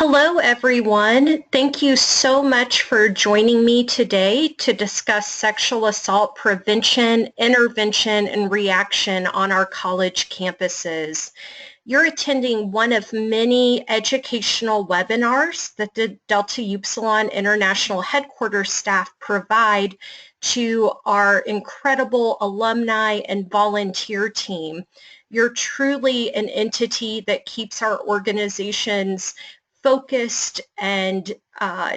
Hello, everyone. Thank you so much for joining me today to discuss sexual assault prevention, intervention, and reaction on our college campuses. You're attending one of many educational webinars that the Delta Upsilon International Headquarters staff provide to our incredible alumni and volunteer team. You're truly an entity that keeps our organizations focused and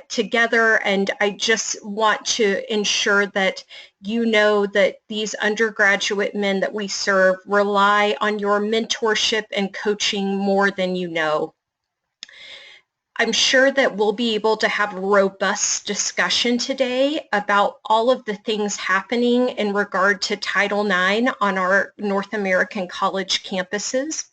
together, and I just want to ensure that you know that these undergraduate men that we serve rely on your mentorship and coaching more than you know. I'm sure that we'll be able to have a robust discussion today about all of the things happening in regard to Title IX on our North American college campuses.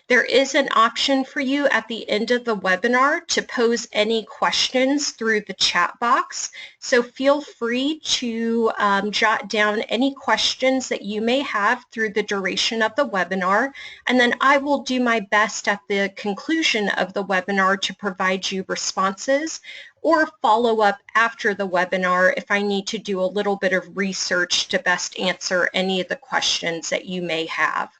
There is an option for you at the end of the webinar to pose any questions through the chat box. So feel free to jot down any questions that you may have through the duration of the webinar, and then I will do my best at the conclusion of the webinar to provide you responses or follow up after the webinar if I need to do a little bit of research to best answer any of the questions that you may have.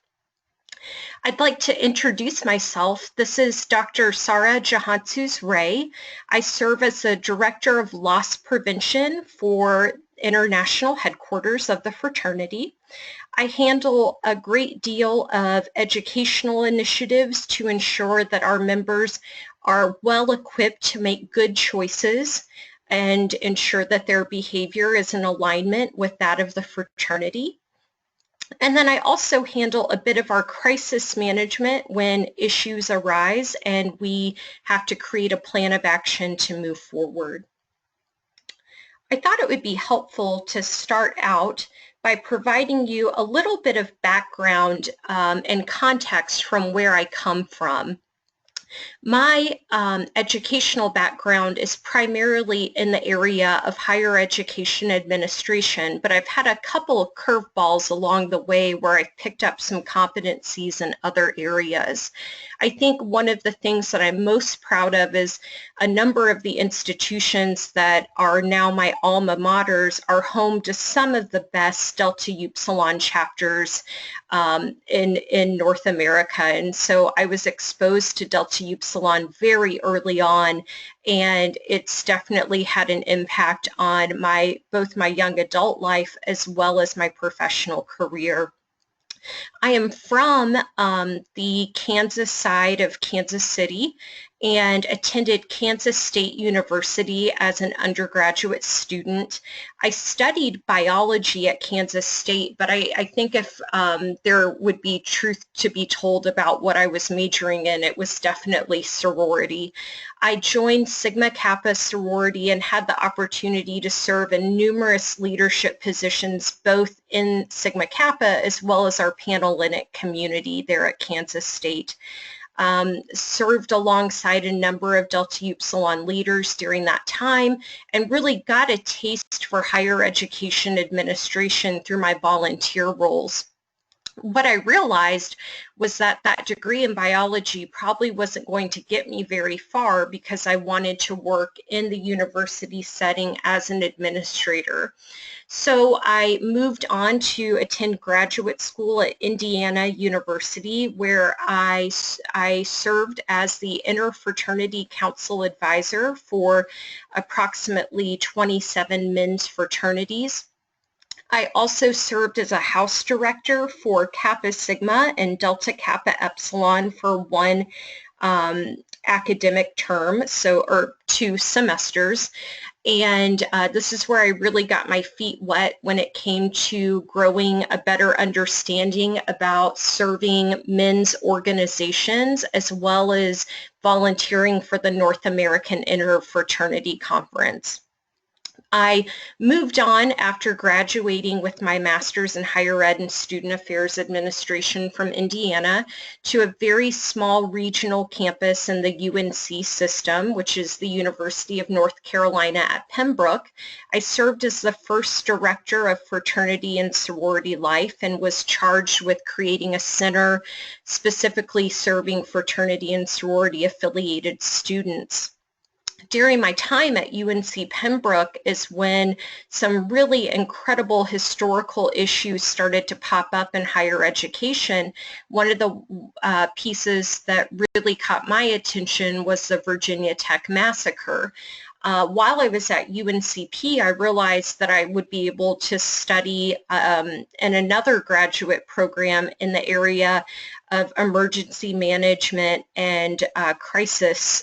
I'd like to introduce myself. This is Dr. Sara Jahantzuz-Ray. I serve as the Director of Loss Prevention for International Headquarters of the fraternity. I handle a great deal of educational initiatives to ensure that our members are well equipped to make good choices and ensure that their behavior is in alignment with that of the fraternity. And then I also handle a bit of our crisis management when issues arise and we have to create a plan of action to move forward. I thought it would be helpful to start out by providing you a little bit of background and context from where I come from. My educational background is primarily in the area of higher education administration, but I've had a couple of curveballs along the way where I've picked up some competencies in other areas. I think one of the things that I'm most proud of is a number of the institutions that are now my alma maters are home to some of the best Delta Upsilon chapters in North America. And so I was exposed to Delta Upsilon very early on, and it's definitely had an impact on both my young adult life as well as my professional career. I am from the Kansas side of Kansas City and attended Kansas State University as an undergraduate student. I studied biology at Kansas State, but I think if there would be truth to be told about what I was majoring in, it was definitely sorority. I joined Sigma Kappa sorority and had the opportunity to serve in numerous leadership positions both in Sigma Kappa as well as our Panhellenic community there at Kansas State. Served alongside a number of Delta Upsilon leaders during that time and really got a taste for higher education administration through my volunteer roles. What I realized was that that degree in biology probably wasn't going to get me very far because I wanted to work in the university setting as an administrator. So I moved on to attend graduate school at Indiana University, where I served as the Interfraternity Council Advisor for approximately 27 men's fraternities. I also served as a house director for Kappa Sigma and Delta Kappa Epsilon for one academic term, or 2 semesters. And this is where I really got my feet wet when it came to growing a better understanding about serving men's organizations as well as volunteering for the North American Interfraternity Conference. I moved on after graduating with my master's in higher ed and student affairs administration from Indiana to a very small regional campus in the UNC system, which is the University of North Carolina at Pembroke. I served as the first director of fraternity and sorority life and was charged with creating a center specifically serving fraternity and sorority affiliated students. During my time at UNC Pembroke is when some really incredible historical issues started to pop up in higher education. One of the pieces that really caught my attention was the Virginia Tech massacre. While I was at UNCP, I realized that I would be able to study in another graduate program in the area of emergency management and crisis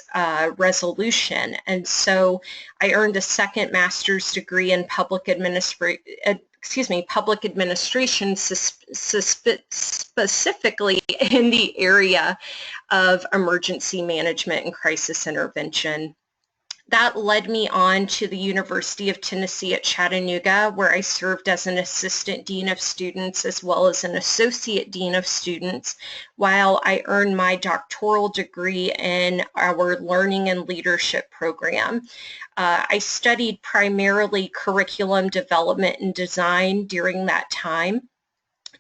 resolution. And so I earned a second master's degree in public administration, specifically in the area of emergency management and crisis intervention. That led me on to the University of Tennessee at Chattanooga, where I served as an assistant dean of students as well as an associate dean of students, while I earned my doctoral degree in our learning and leadership program. I studied primarily curriculum development and design during that time,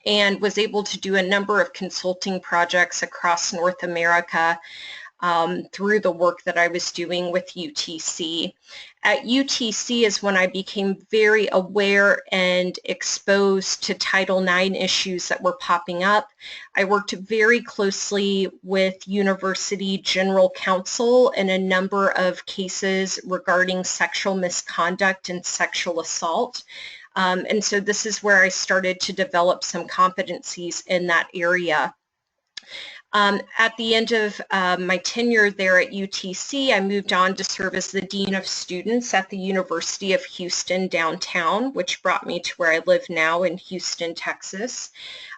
and was able to do a number of consulting projects across North America through the work that I was doing with UTC. At UTC is when I became very aware and exposed to Title IX issues that were popping up. I worked very closely with University General Counsel in a number of cases regarding sexual misconduct and sexual assault. And so this is where I started to develop some competencies in that area. At the end of my tenure there at UTC, I moved on to serve as the Dean of Students at the University of Houston downtown, which brought me to where I live now in Houston, Texas.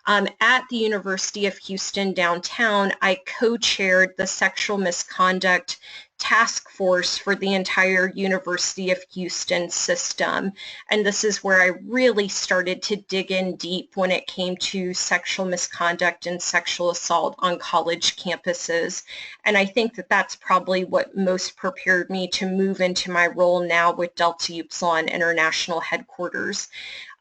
At the University of Houston downtown, I co-chaired the Sexual Misconduct Task Force for the entire University of Houston system. And this is where I really started to dig in deep when it came to sexual misconduct and sexual assault on college campuses. And I think that that's probably what most prepared me to move into my role now with Delta Upsilon International Headquarters.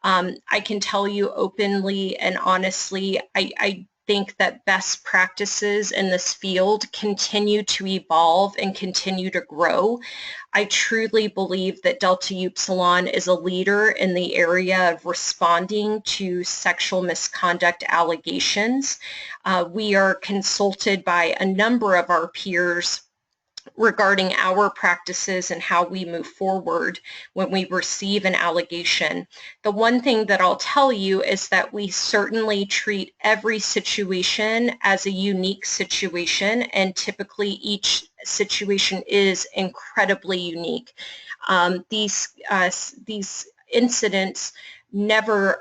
I can tell you openly and honestly, I think that best practices in this field continue to evolve and continue to grow. I truly believe that Delta Upsilon is a leader in the area of responding to sexual misconduct allegations. We are consulted by a number of our peers regarding our practices and how we move forward when we receive an allegation. The one thing that I'll tell you is that we certainly treat every situation as a unique situation, and typically each situation is incredibly unique. These incidents never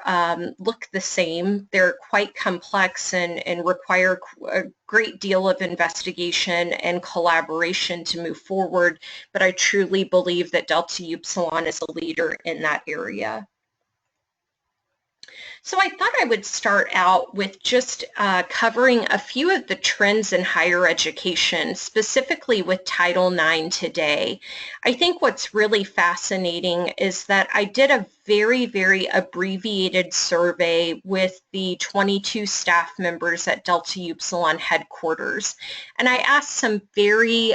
look the same. They're quite complex and require a great deal of investigation and collaboration to move forward, but I truly believe that Delta Upsilon is a leader in that area. So I thought I would start out with just covering a few of the trends in higher education, specifically with Title IX today. I think what's really fascinating is that I did a very, very abbreviated survey with the 22 staff members at Delta Upsilon headquarters. And I asked some very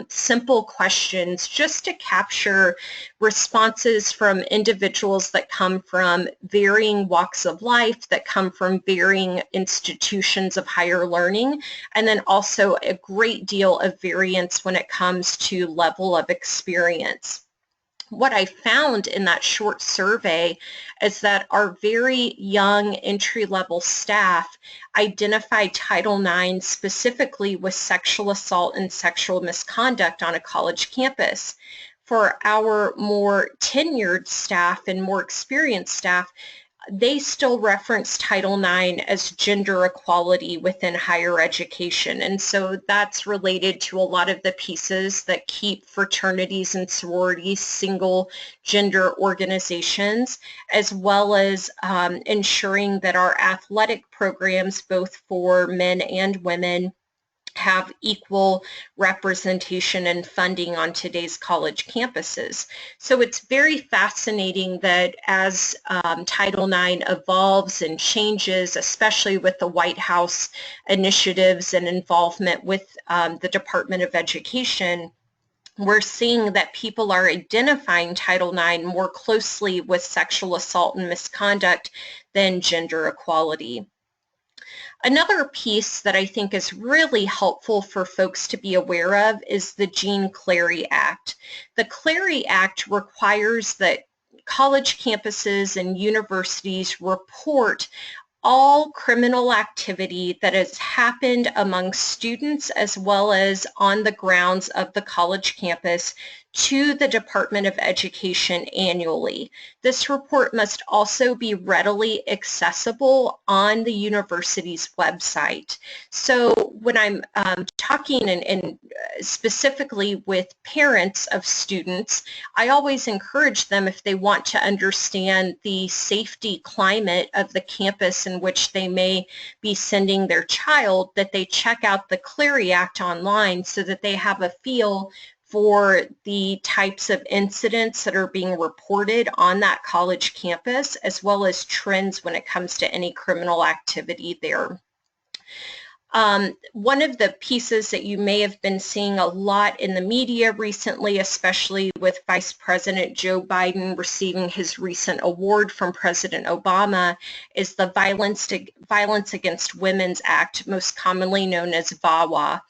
simple questions just to capture responses from individuals that come from varying walks of life, that come from varying institutions of higher learning, and then also a great deal of variance when it comes to level of experience. What I found in that short survey is that our very young entry-level staff identified Title IX specifically with sexual assault and sexual misconduct on a college campus. For our more tenured staff and more experienced staff, they still reference Title IX as gender equality within higher education. And so that's related to a lot of the pieces that keep fraternities and sororities single gender organizations, as well as ensuring that our athletic programs, both for men and women, have equal representation and funding on today's college campuses. So it's very fascinating that as Title IX evolves and changes, especially with the White House initiatives and involvement with the Department of Education, we're seeing that people are identifying Title IX more closely with sexual assault and misconduct than gender equality. Another piece that I think is really helpful for folks to be aware of is the Jean Clary Act. The Clary Act requires that college campuses and universities report all criminal activity that has happened among students as well as on the grounds of the college campus to the Department of Education annually. This report must also be readily accessible on the university's website. So when I'm talking and specifically with parents of students, I always encourage them, if they want to understand the safety climate of the campus in which they may be sending their child, that they check out the Clary Act online so that they have a feel for the types of incidents that are being reported on that college campus, as well as trends when it comes to any criminal activity there. One of the pieces that you may have been seeing a lot in the media recently, especially with Vice President Joe Biden receiving his recent award from President Obama, is the Violence Against Women's Act, most commonly known as VAWA.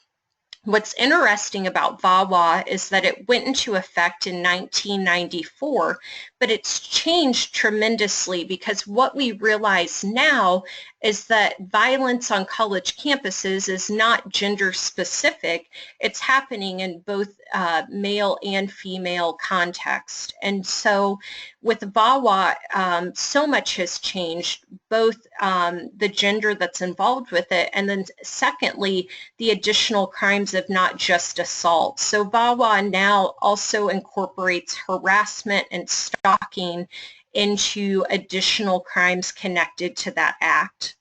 What's interesting about VAWA is that it went into effect in 1994, but it's changed tremendously, because what we realize now is that violence on college campuses is not gender specific. It's happening in both male and female context. And so with VAWA, so much has changed, both the gender that's involved with it, and then secondly, the additional crimes of not just assault. So VAWA now also incorporates harassment and stalking into additional crimes connected to that act.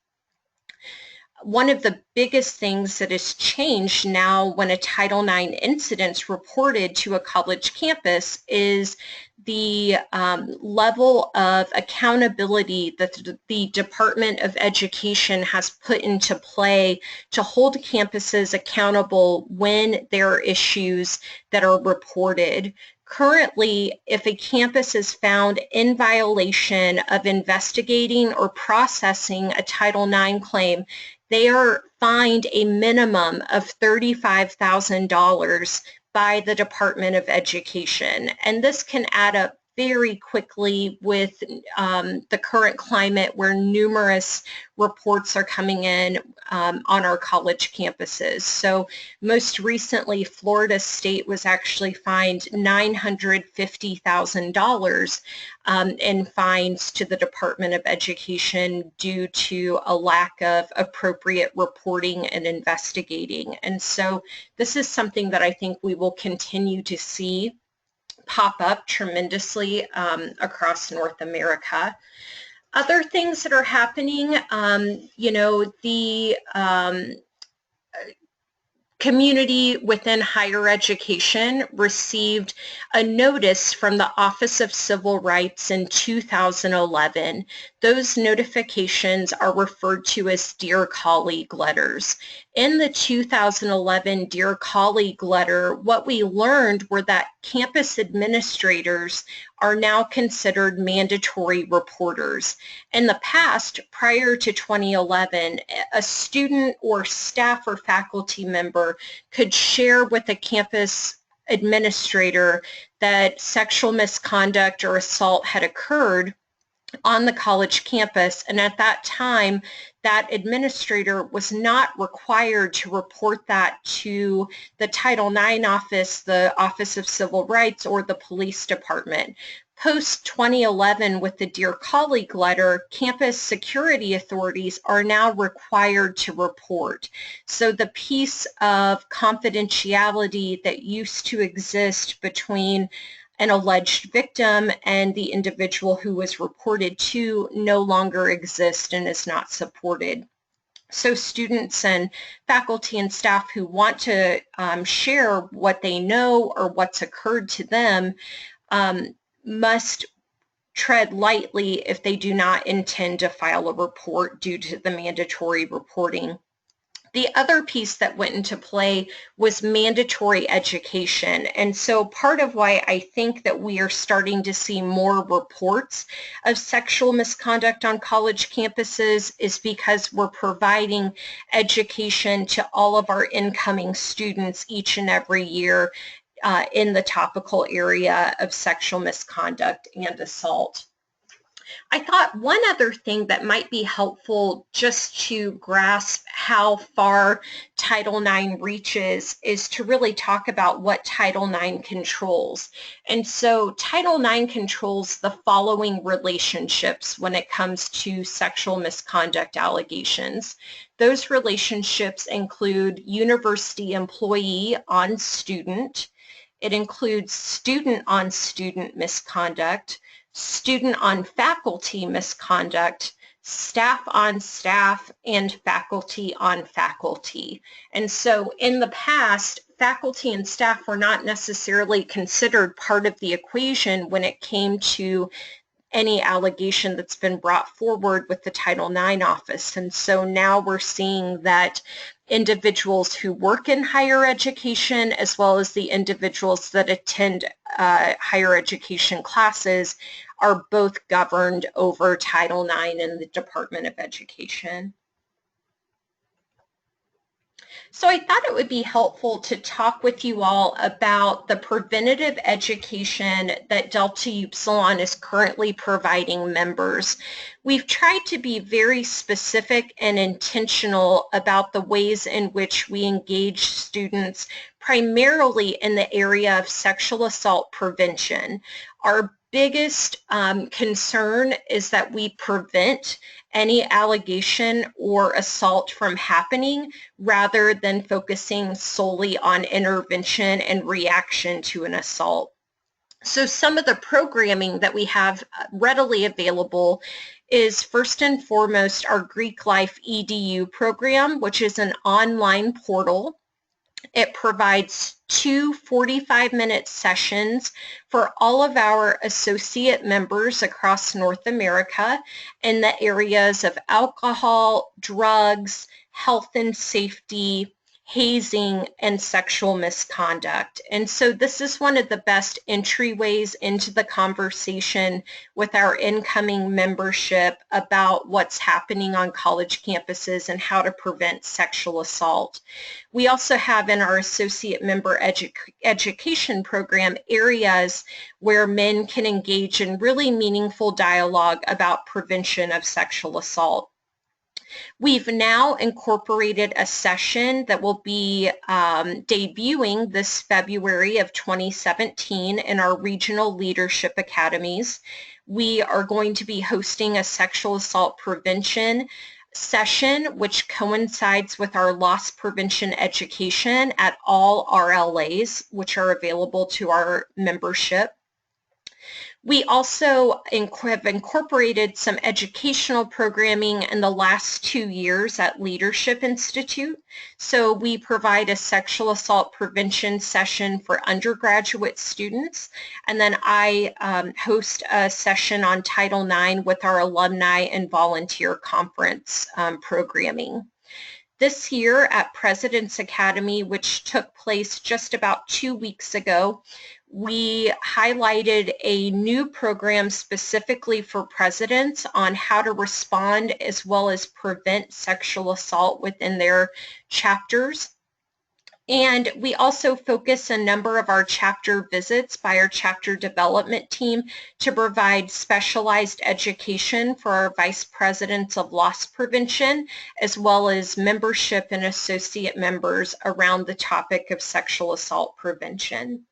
One of the biggest things that has changed now when a Title IX incident's reported to a college campus is the level of accountability that the Department of Education has put into play to hold campuses accountable when there are issues that are reported. Currently, if a campus is found in violation of investigating or processing a Title IX claim, they are fined a minimum of $35,000 by the Department of Education. And this can add up very quickly with the current climate, where numerous reports are coming in on our college campuses. So most recently, Florida State was actually fined $950,000 in fines to the Department of Education due to a lack of appropriate reporting and investigating. And so this is something that I think we will continue to see pop up tremendously across North America. Other things that are happening, the community within higher education received a notice from the Office of Civil Rights in 2011. Those notifications are referred to as Dear Colleague letters. In the 2011 Dear Colleague letter, what we learned were that campus administrators are now considered mandatory reporters. In the past, prior to 2011, a student or staff or faculty member could share with a campus administrator that sexual misconduct or assault had occurred on the college campus, and at that time that administrator was not required to report that to the Title IX office, the Office of Civil Rights, or the police department. Post-2011, with the Dear Colleague letter, campus security authorities are now required to report. So the piece of confidentiality that used to exist between an alleged victim and the individual who was reported to no longer exists and is not supported. So students and faculty and staff who want to share what they know or what's occurred to them must tread lightly if they do not intend to file a report due to the mandatory reporting. The other piece that went into play was mandatory education. And so part of why I think that we are starting to see more reports of sexual misconduct on college campuses is because we're providing education to all of our incoming students each and every year in the topical area of sexual misconduct and assault. I thought one other thing that might be helpful just to grasp how far Title IX reaches is to really talk about what Title IX controls. And so Title IX controls the following relationships when it comes to sexual misconduct allegations. Those relationships include university employee on student. It includes student on student misconduct, student on faculty misconduct, staff on staff, and faculty on faculty. And so in the past, faculty and staff were not necessarily considered part of the equation when it came to any allegation that's been brought forward with the Title IX office. And so now we're seeing that individuals who work in higher education, as well as the individuals that attend higher education classes, are both governed over Title IX in the Department of Education. So I thought it would be helpful to talk with you all about the preventative education that Delta Upsilon is currently providing members. We've tried to be very specific and intentional about the ways in which we engage students, primarily in the area of sexual assault prevention. Our biggest concern is that we prevent any allegation or assault from happening rather than focusing solely on intervention and reaction to an assault. So some of the programming that we have readily available is first and foremost our Greek Life EDU program, which is an online portal. It provides 2 45-minute sessions for all of our associate members across North America in the areas of alcohol, drugs, health and safety, hazing, and sexual misconduct. And so this is one of the best entryways into the conversation with our incoming membership about what's happening on college campuses and how to prevent sexual assault. We also have in our associate member education program areas where men can engage in really meaningful dialogue about prevention of sexual assault. We've now incorporated a session that will be debuting this February of 2017 in our regional leadership academies. We are going to be hosting a sexual assault prevention session, which coincides with our loss prevention education at all RLAs, which are available to our membership. We also have incorporated some educational programming in the last 2 years at Leadership Institute. So we provide a sexual assault prevention session for undergraduate students, and then I host a session on Title IX with our alumni and volunteer conference programming. This year at President's Academy, which took place just about 2 weeks ago, we highlighted a new program specifically for presidents on how to respond as well as prevent sexual assault within their chapters. And we also focus a number of our chapter visits by our chapter development team to provide specialized education for our vice presidents of loss prevention, as well as membership and associate members around the topic of sexual assault prevention.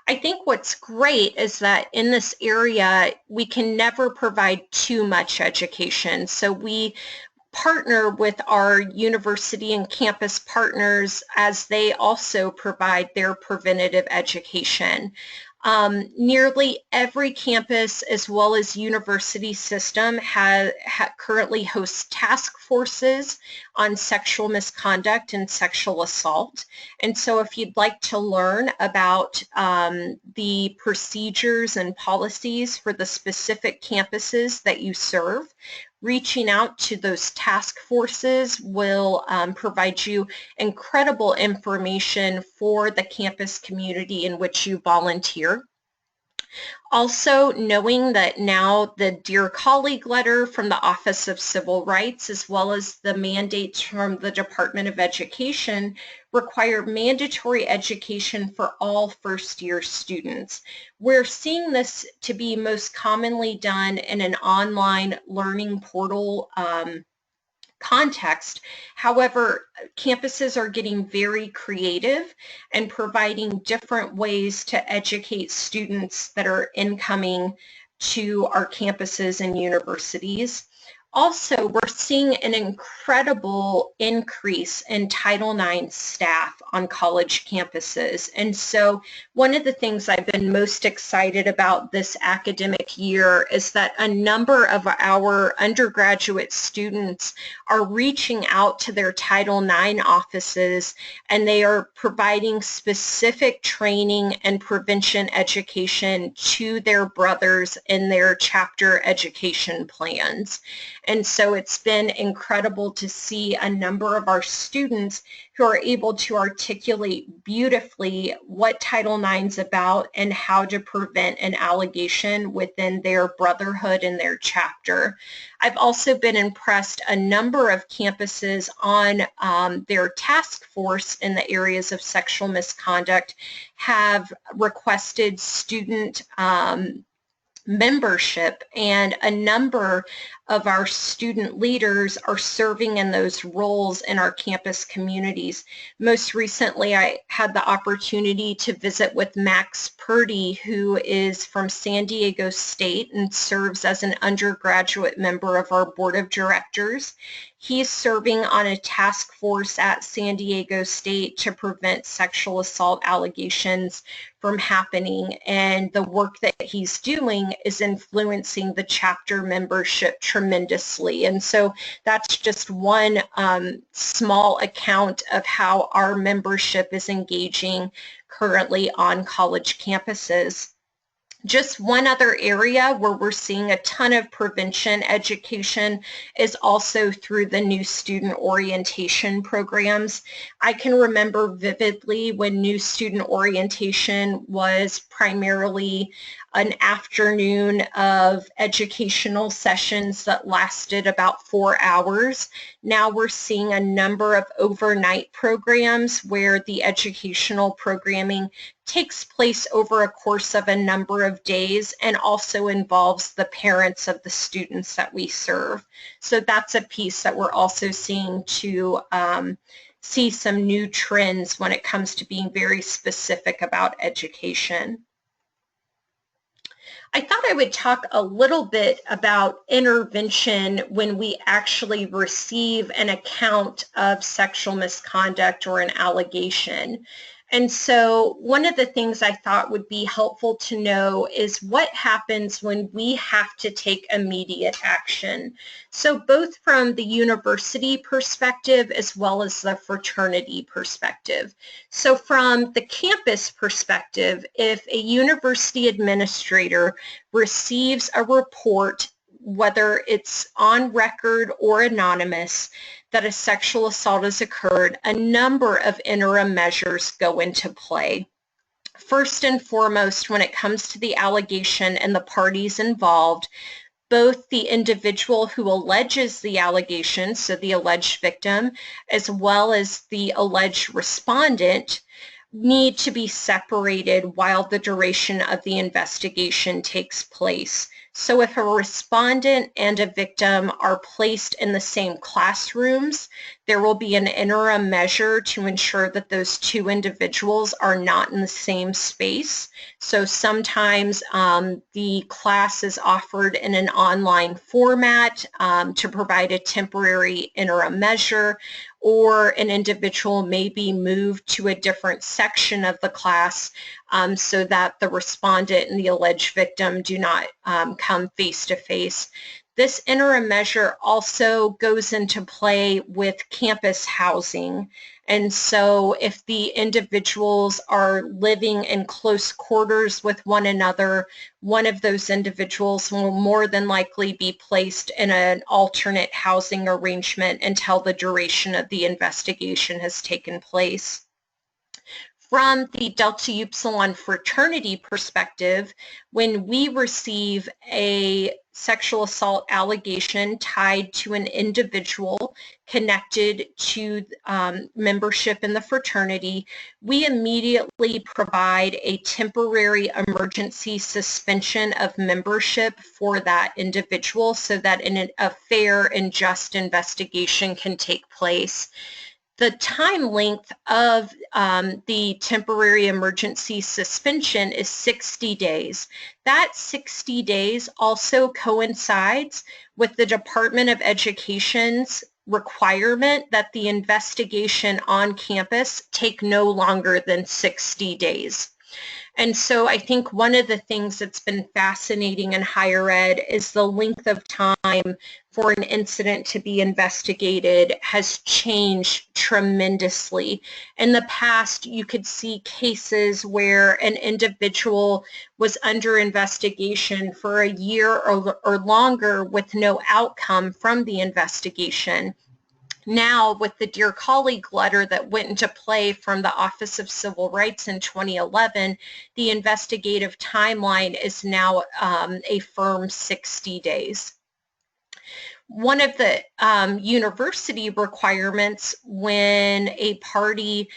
I think what's great is that in this area, we can never provide too much education. So we partner with our university and campus partners as they also provide their preventative education. Nearly every campus as well as university system currently hosts task forces on sexual misconduct and sexual assault. And so if you'd like to learn about the procedures and policies for the specific campuses that you serve, reaching out to those task forces will provide you incredible information for the campus community in which you volunteer. Also, knowing that now the Dear Colleague letter from the Office of Civil Rights, as well as the mandates from the Department of Education, require mandatory education for all first-year students. We're seeing this to be most commonly done in an online learning portal context. However, campuses are getting very creative and providing different ways to educate students that are incoming to our campuses and universities. Also, we're seeing an incredible increase in Title IX staff on college campuses. And so one of the things I've been most excited about this academic year is that a number of our undergraduate students are reaching out to their Title IX offices, and they are providing specific training and prevention education to their brothers in their chapter education plans. And so it's been incredible to see a number of our students who are able to articulate beautifully what Title IX is about and how to prevent an allegation within their brotherhood and their chapter. I've also been impressed a number of campuses on their task force in the areas of sexual misconduct have requested student membership, and a number of our student leaders are serving in those roles in our campus communities. Most recently, I had the opportunity to visit with Max Purdy, who is from San Diego State and serves as an undergraduate member of our board of directors. He's serving on a task force at San Diego State to prevent sexual assault allegations from happening, and the work that he's doing is influencing the chapter membership tremendously. And so that's just one small account of how our membership is engaging currently on college campuses. Just one other area where we're seeing a ton of prevention education is also through the new student orientation programs. I can remember vividly when new student orientation was primarily an afternoon of educational sessions that lasted about 4 hours. Now we're seeing a number of overnight programs where the educational programming takes place over a course of a number of days and also involves the parents of the students that we serve. So that's a piece that we're also seeing to see some new trends when it comes to being very specific about education. I thought I would talk a little bit about intervention when we actually receive an account of sexual misconduct or an allegation. And so one of the things I thought would be helpful to know is what happens when we have to take immediate action. So both from the university perspective as well as the fraternity perspective. So from the campus perspective, if a university administrator receives a report, whether it's on record or anonymous, that a sexual assault has occurred, a number of interim measures go into play. First and foremost, when it comes to the allegation and the parties involved, both the individual who alleges the allegation, so the alleged victim, as well as the alleged respondent, need to be separated while the duration of the investigation takes place. So if a respondent and a victim are placed in the same classrooms, there will be an interim measure to ensure that those two individuals are not in the same space. So sometimes the class is offered in an online format to provide a temporary interim measure, or an individual may be moved to a different section of the class so that the respondent and the alleged victim do not come face to face. This interim measure also goes into play with campus housing. And so if the individuals are living in close quarters with one another, one of those individuals will more than likely be placed in an alternate housing arrangement until the duration of the investigation has taken place. From the Delta Upsilon fraternity perspective, when we receive a sexual assault allegation tied to an individual connected to membership in the fraternity, we immediately provide a temporary emergency suspension of membership for that individual so that a fair and just investigation can take place. The time length of the temporary emergency suspension is 60 days. That 60 days also coincides with the Department of Education's requirement that the investigation on campus take no longer than 60 days. And so I think one of the things that's been fascinating in higher ed is the length of time for an incident to be investigated has changed tremendously. In the past, you could see cases where an individual was under investigation for a year or longer with no outcome from the investigation. Now, with the Dear Colleague letter that went into play from the Office of Civil Rights in 2011, the investigative timeline is now a firm 60 days. One of the university requirements when a party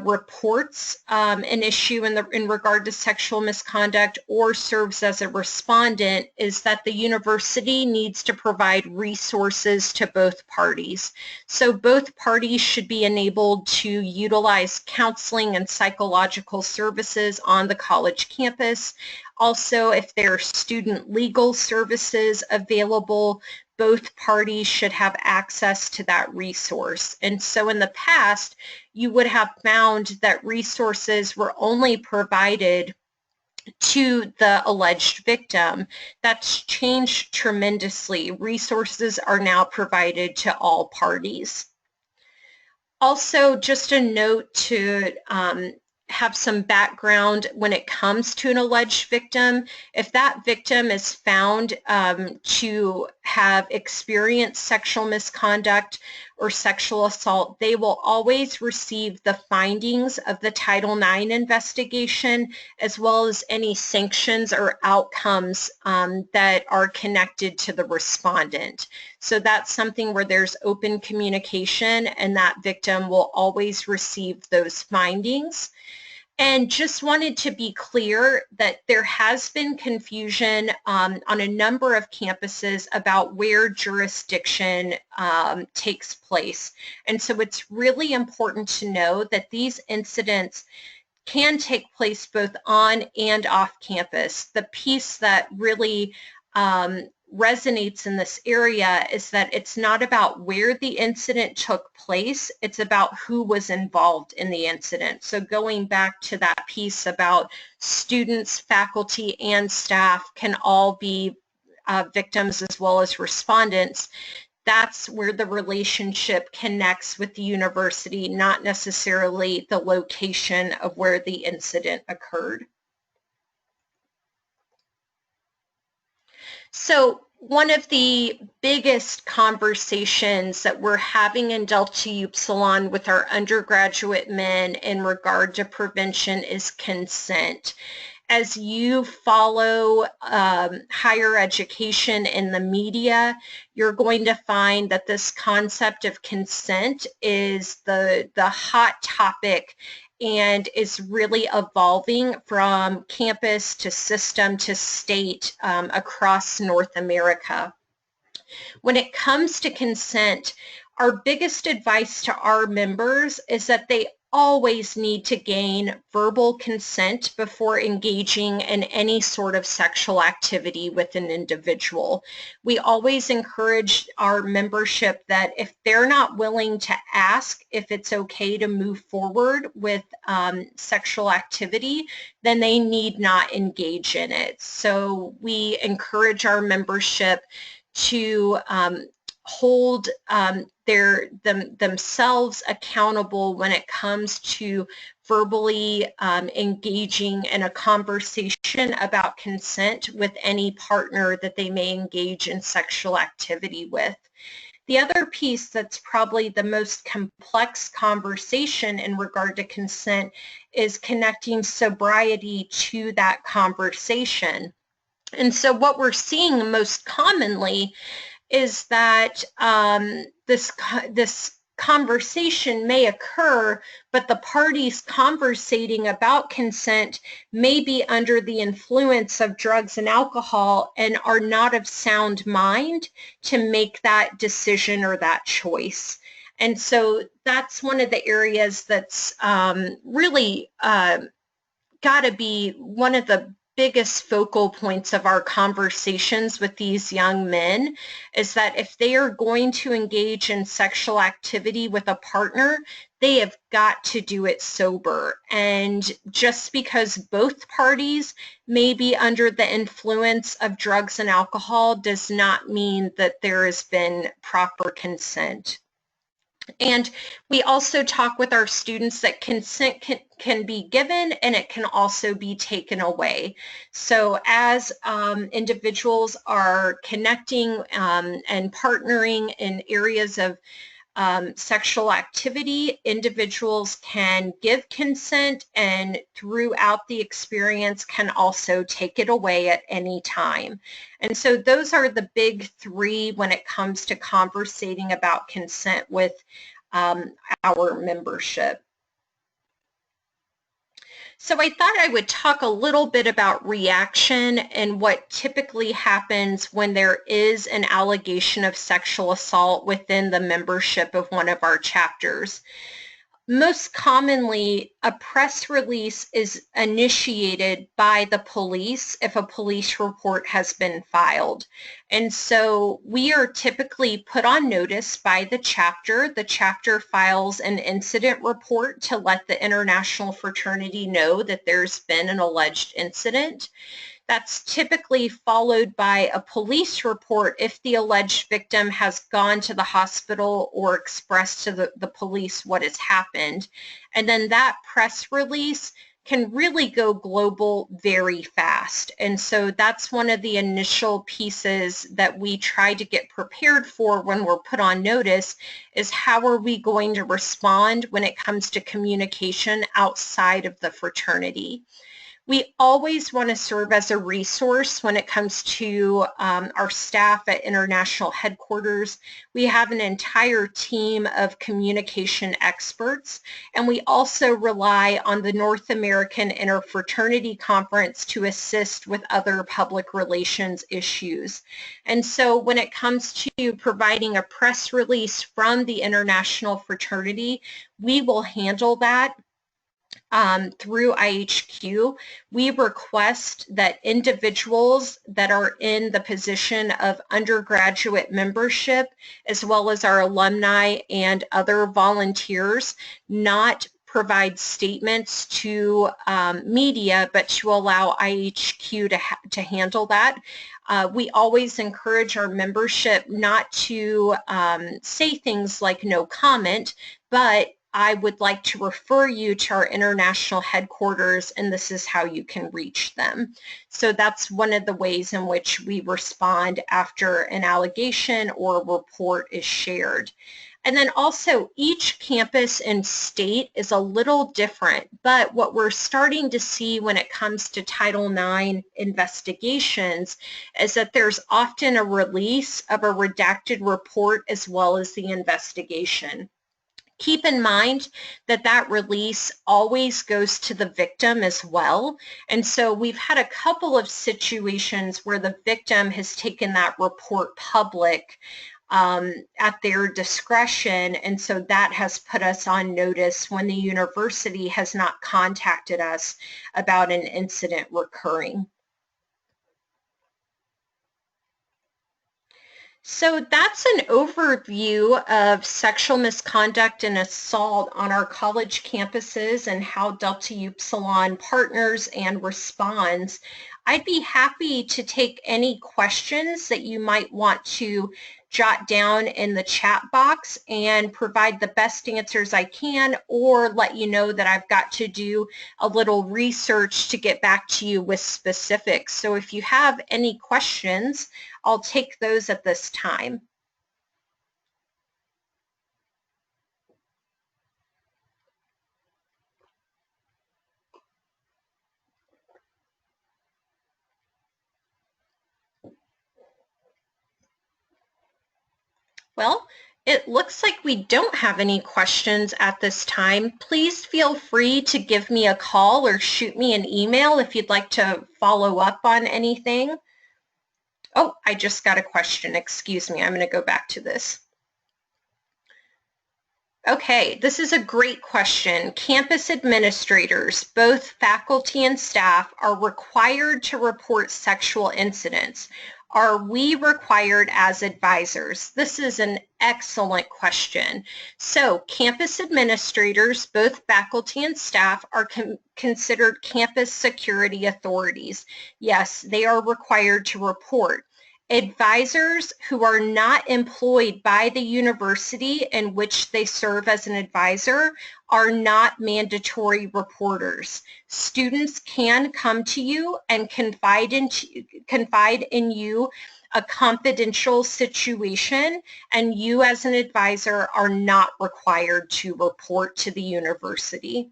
reports an issue in regard to sexual misconduct or serves as a respondent is that the university needs to provide resources to both parties. So both parties should be enabled to utilize counseling and psychological services on the college campus. Also, if there are student legal services available, both parties should have access to that resource. And so in the past, you would have found that resources were only provided to the alleged victim. That's changed tremendously. Resources are now provided to all parties. Also, just a note to have some background when it comes to an alleged victim. If that victim is found to have experienced sexual misconduct or sexual assault, they will always receive the findings of the Title IX investigation as well as any sanctions or outcomes that are connected to the respondent. So that's something where there's open communication and that victim will always receive those findings. And just wanted to be clear that there has been confusion on a number of campuses about where jurisdiction takes place. And so it's really important to know that these incidents can take place both on and off campus. The piece that really resonates in this area is that it's not about where the incident took place, it's about who was involved in the incident. So going back to that piece about students, faculty, and staff can all be victims as well as respondents, that's where the relationship connects with the university, not necessarily the location of where the incident occurred. So one of the biggest conversations that we're having in Delta Upsilon with our undergraduate men in regard to prevention is consent. As you follow higher education in the media, you're going to find that this concept of consent is the hot topic and is really evolving from campus to system to state across North America. When it comes to consent, our biggest advice to our members is that they always need to gain verbal consent before engaging in any sort of sexual activity with an individual. We always encourage our membership that if they're not willing to ask if it's okay to move forward with sexual activity, then they need not engage in it. So we encourage our membership to hold themselves accountable when it comes to verbally engaging in a conversation about consent with any partner that they may engage in sexual activity with. The other piece that's probably the most complex conversation in regard to consent is connecting sobriety to that conversation. And so what we're seeing most commonly is that this conversation may occur, but the parties conversating about consent may be under the influence of drugs and alcohol and are not of sound mind to make that decision or that choice. And so that's one of the areas that's really got to be one of the biggest focal points of our conversations with these young men, is that if they are going to engage in sexual activity with a partner, they have got to do it sober. And just because both parties may be under the influence of drugs and alcohol does not mean that there has been proper consent. And we also talk with our students that consent can be given and it can also be taken away. So as individuals are connecting and partnering in areas of sexual activity, individuals can give consent and throughout the experience can also take it away at any time. And so those are the big three when it comes to conversating about consent with our membership. So I thought I would talk a little bit about reaction and what typically happens when there is an allegation of sexual assault within the membership of one of our chapters. Most commonly, a press release is initiated by the police if a police report has been filed. And so we are typically put on notice by the chapter. The chapter files an incident report to let the international fraternity know that there's been an alleged incident. That's typically followed by a police report if the alleged victim has gone to the hospital or expressed to the police what has happened. And then that press release can really go global very fast. And so that's one of the initial pieces that we try to get prepared for when we're put on notice, is how are we going to respond when it comes to communication outside of the fraternity. We always want to serve as a resource when it comes to our staff at international headquarters. We have an entire team of communication experts, and we also rely on the North American Interfraternity Conference to assist with other public relations issues. And so when it comes to providing a press release from the international fraternity, we will handle that through IHQ. We request that individuals that are in the position of undergraduate membership, as well as our alumni and other volunteers, not provide statements to media, but to allow IHQ to handle that. We always encourage our membership not to say things like no comment, but I would like to refer you to our international headquarters, and this is how you can reach them. So that's one of the ways in which we respond after an allegation or report is shared. And then also each campus and state is a little different, but what we're starting to see when it comes to Title IX investigations is that there's often a release of a redacted report as well as the investigation. Keep in mind that that release always goes to the victim as well. And so we've had a couple of situations where the victim has taken that report public at their discretion, and so that has put us on notice when the university has not contacted us about an incident recurring. So that's an overview of sexual misconduct and assault on our college campuses and how Delta Upsilon partners and responds. I'd be happy to take any questions that you might want to jot down in the chat box and provide the best answers I can, or let you know that I've got to do a little research to get back to you with specifics. So if you have any questions, I'll take those at this time. Well, it looks like we don't have any questions at this time. Please feel free to give me a call or shoot me an email if you'd like to follow up on anything. Oh, I just got a question. Excuse me. I'm going to go back to this. Okay, this is a great question. Campus administrators, both faculty and staff, are required to report sexual incidents. Are we required as advisors? This is an excellent question. So campus administrators, both faculty and staff, are considered campus security authorities. Yes, they are required to report. Advisors who are not employed by the university in which they serve as an advisor are not mandatory reporters. Students can come to you and confide in you a confidential situation, and you as an advisor are not required to report to the university.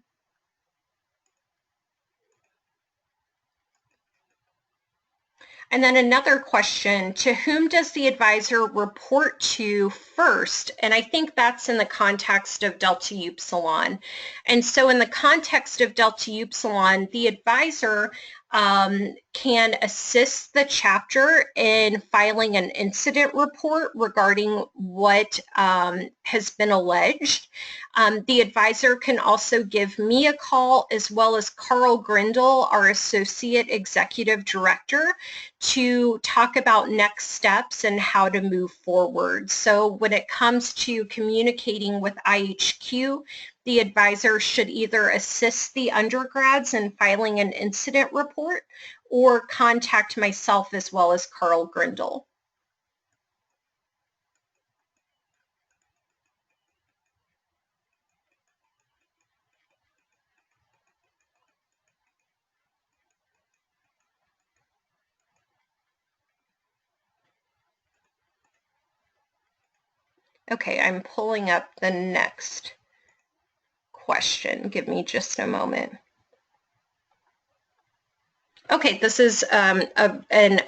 And then another question, to whom does the advisor report to first? And I think that's in the context of Delta Upsilon. And so in the context of Delta Upsilon, the advisor can assist the chapter in filing an incident report regarding what has been alleged. The advisor can also give me a call, as well as Carl Grindle, our Associate Executive Director, to talk about next steps and how to move forward. So when it comes to communicating with IHQ, the advisor should either assist the undergrads in filing an incident report or contact myself as well as Carl Grindle. Okay, I'm pulling up the next question. Give me just a moment. Okay, this is an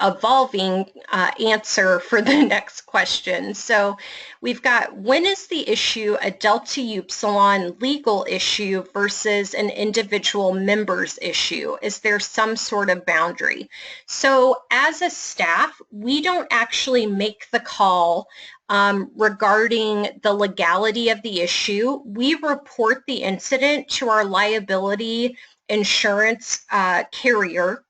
evolving answer for the next question. So we've got, when is the issue a Delta Upsilon legal issue versus an individual member's issue? Is there some sort of boundary? So as a staff, we don't actually make the call regarding the legality of the issue. We report the incident to our liability insurance carrier.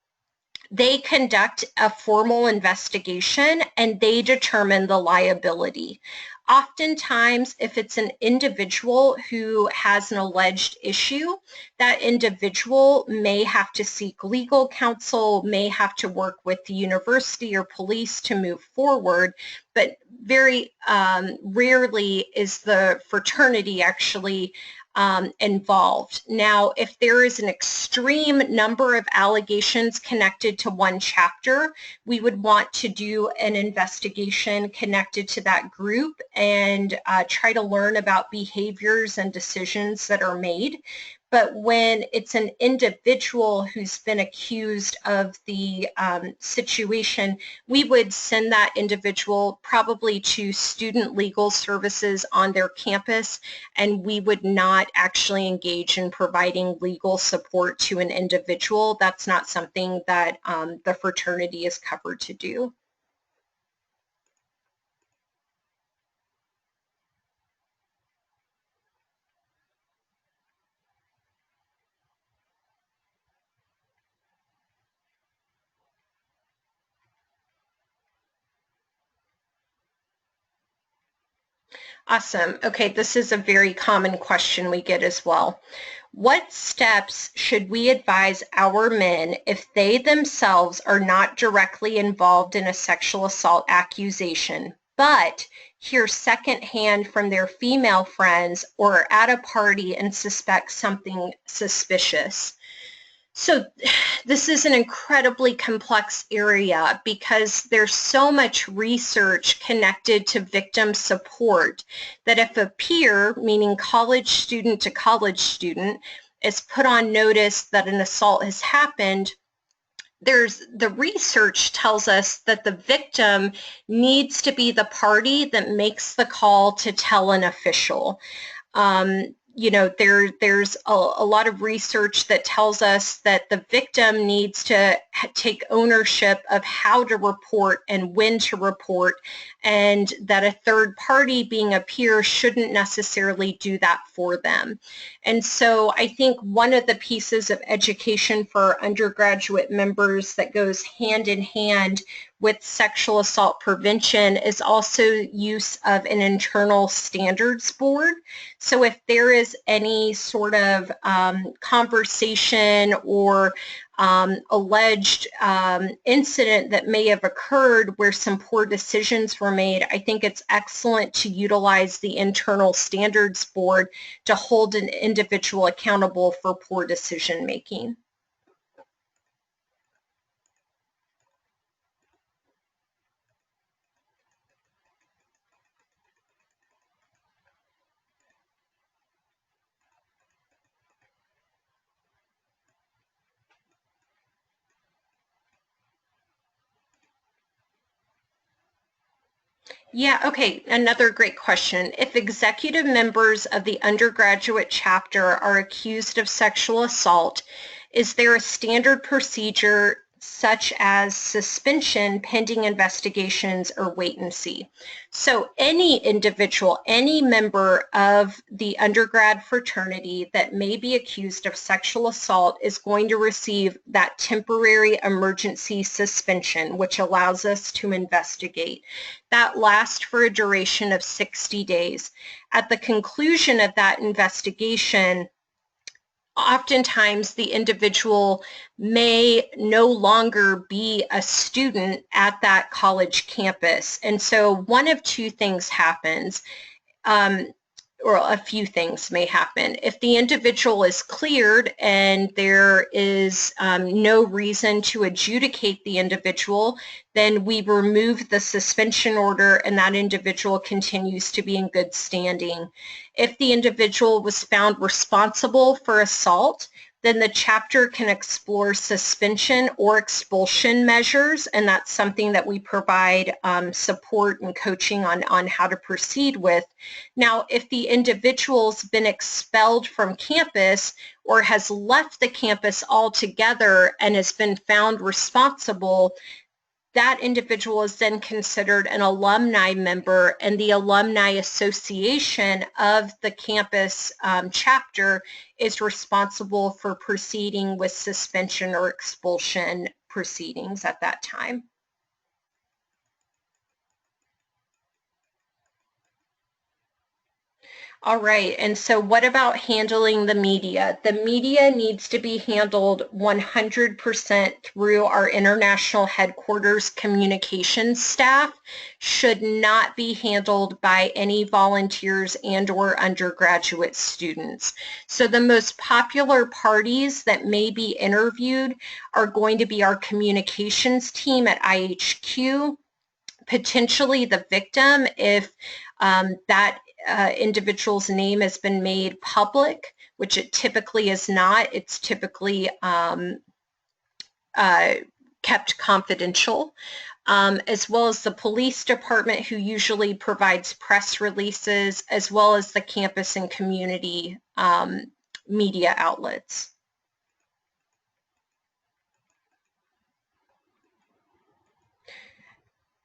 They conduct a formal investigation and they determine the liability. Oftentimes, if it's an individual who has an alleged issue, that individual may have to seek legal counsel, may have to work with the university or police to move forward, but very rarely is the fraternity actually involved. Now, if there is an extreme number of allegations connected to one chapter, we would want to do an investigation connected to that group and try to learn about behaviors and decisions that are made. But when it's an individual who's been accused of the situation, we would send that individual probably to student legal services on their campus, and we would not actually engage in providing legal support to an individual. That's not something that the fraternity is covered to do. Awesome. Okay, this is a very common question we get as well. What steps should we advise our men if they themselves are not directly involved in a sexual assault accusation, but hear secondhand from their female friends or are at a party and suspect something suspicious? So this is an incredibly complex area because there's so much research connected to victim support that if a peer, meaning college student to college student, is put on notice that an assault has happened, the research tells us that the victim needs to be the party that makes the call to tell an official. There's a lot of research that tells us that the victim needs to take ownership of how to report and when to report, and that a third party, being a peer, shouldn't necessarily do that for them. And so I think one of the pieces of education for undergraduate members that goes hand in hand with sexual assault prevention is also use of an internal standards board. So if there is any sort of conversation or alleged incident that may have occurred where some poor decisions were made, I think it's excellent to utilize the internal standards board to hold an individual accountable for poor decision making. Yeah, okay, another great question. If executive members of the undergraduate chapter are accused of sexual assault, is there a standard procedure such as suspension pending investigations or wait and see? So any individual, any member of the undergrad fraternity that may be accused of sexual assault is going to receive that temporary emergency suspension, which allows us to investigate. That lasts for a duration of 60 days. At the conclusion of that investigation, oftentimes the individual may no longer be a student at that college campus. And so one of two things happens. Or a few things may happen. If the individual is cleared and there is no reason to adjudicate the individual, then we remove the suspension order and that individual continues to be in good standing. If the individual was found responsible for assault, then the chapter can explore suspension or expulsion measures, and that's something that we provide support and coaching on how to proceed with. Now, if the individual's been expelled from campus or has left the campus altogether and has been found responsible, that individual is then considered an alumni member, and the Alumni Association of the campus chapter is responsible for proceeding with suspension or expulsion proceedings at that time. All right, and so what about handling the media? The media needs to be handled 100% through our international headquarters communications staff, should not be handled by any volunteers and or undergraduate students. So the most popular parties that may be interviewed are going to be our communications team at IHQ, potentially the victim if that individual's name has been made public, which it typically is not. It's typically kept confidential, as well as the police department, who usually provides press releases, as well as the campus and community media outlets.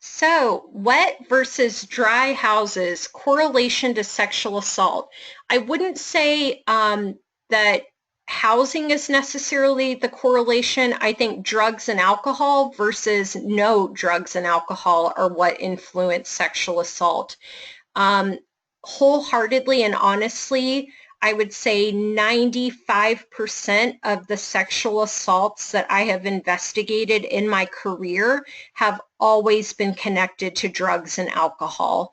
So, wet versus dry houses, correlation to sexual assault. I wouldn't say that housing is necessarily the correlation. I think drugs and alcohol versus no drugs and alcohol are what influence sexual assault. Wholeheartedly and honestly, I would say 95% of the sexual assaults that I have investigated in my career have always been connected to drugs and alcohol.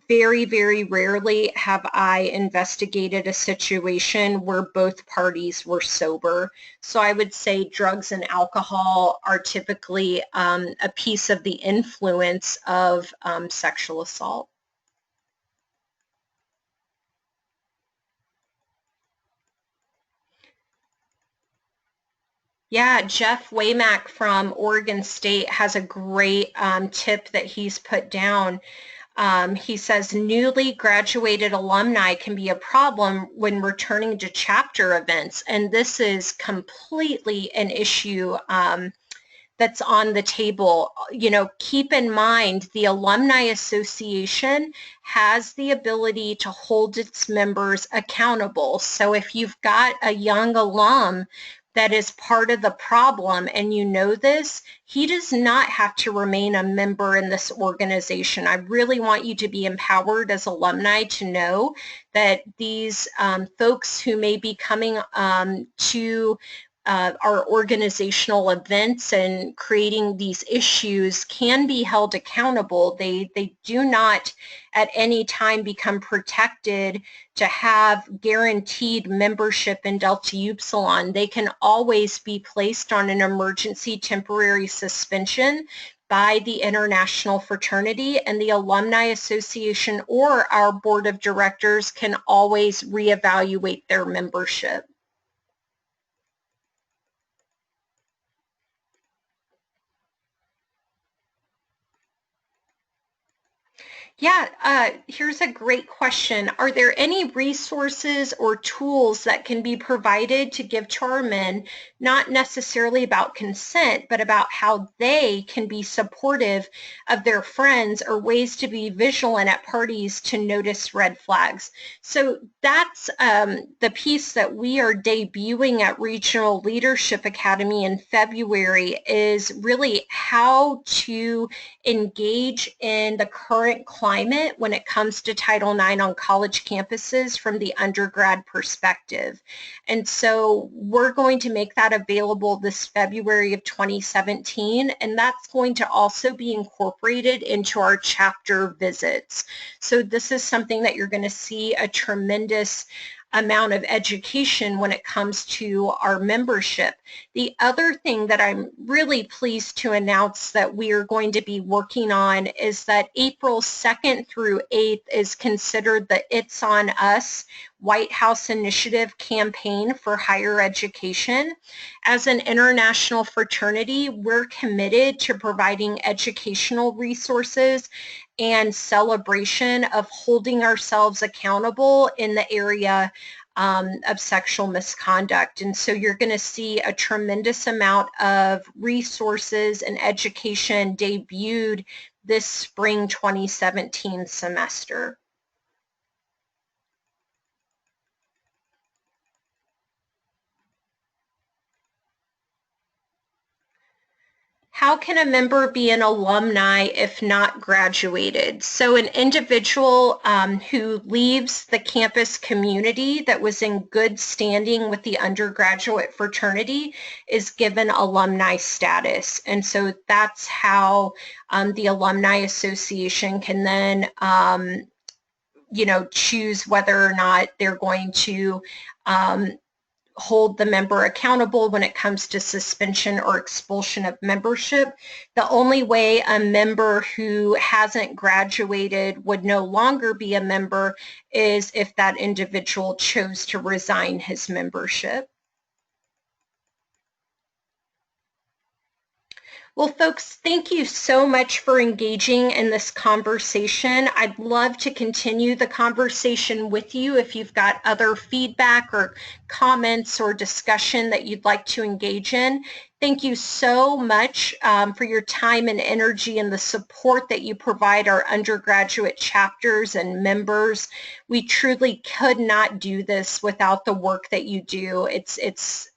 Very, very rarely have I investigated a situation where both parties were sober. So I would say drugs and alcohol are typically a piece of the influence of sexual assault. Yeah, Jeff Waymack from Oregon State has a great tip that he's put down. He says newly graduated alumni can be a problem when returning to chapter events, and this is completely an issue that's on the table. You know, keep in mind the Alumni Association has the ability to hold its members accountable. So if you've got a young alum that is part of the problem and you know this, he does not have to remain a member in this organization. I really want you to be empowered as alumni to know that these folks who may be coming to our organizational events and creating these issues can be held accountable. They do not at any time become protected to have guaranteed membership in Delta Upsilon. They can always be placed on an emergency temporary suspension by the International Fraternity, and the Alumni Association or our board of directors can always reevaluate their membership. Yeah, here's a great question. Are there any resources or tools that can be provided to give to our men, not necessarily about consent, but about how they can be supportive of their friends, or ways to be vigilant at parties to notice red flags? So that's the piece that we are debuting at Regional Leadership Academy in February, is really how to engage in the current climate when it comes to Title IX on college campuses from the undergrad perspective. And so we're going to make that available this February of 2017, and that's going to also be incorporated into our chapter visits. So this is something that you're going to see a tremendous amount of education when it comes to our membership. The other thing that I'm really pleased to announce that we are going to be working on is that April 2nd through 8th is considered the It's on Us White House Initiative campaign for higher education. As an international fraternity, we're committed to providing educational resources and celebration of holding ourselves accountable in the area of sexual misconduct. And so you're going to see a tremendous amount of resources and education debuted this spring 2017 semester. How can a member be an alumni if not graduated? So an individual who leaves the campus community that was in good standing with the undergraduate fraternity is given alumni status. And so that's how the Alumni Association can then choose whether or not they're going to hold the member accountable when it comes to suspension or expulsion of membership. The only way a member who hasn't graduated would no longer be a member is if that individual chose to resign his membership. Well, folks, thank you so much for engaging in this conversation. I'd love to continue the conversation with you if you've got other feedback or comments or discussion that you'd like to engage in. Thank you so much for your time and energy and the support that you provide our undergraduate chapters and members. We truly could not do this without the work that you do. It's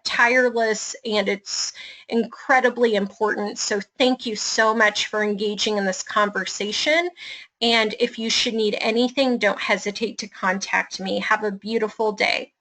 tireless and it's incredibly important. So thank you so much for engaging in this conversation. And if you should need anything, don't hesitate to contact me. Have a beautiful day.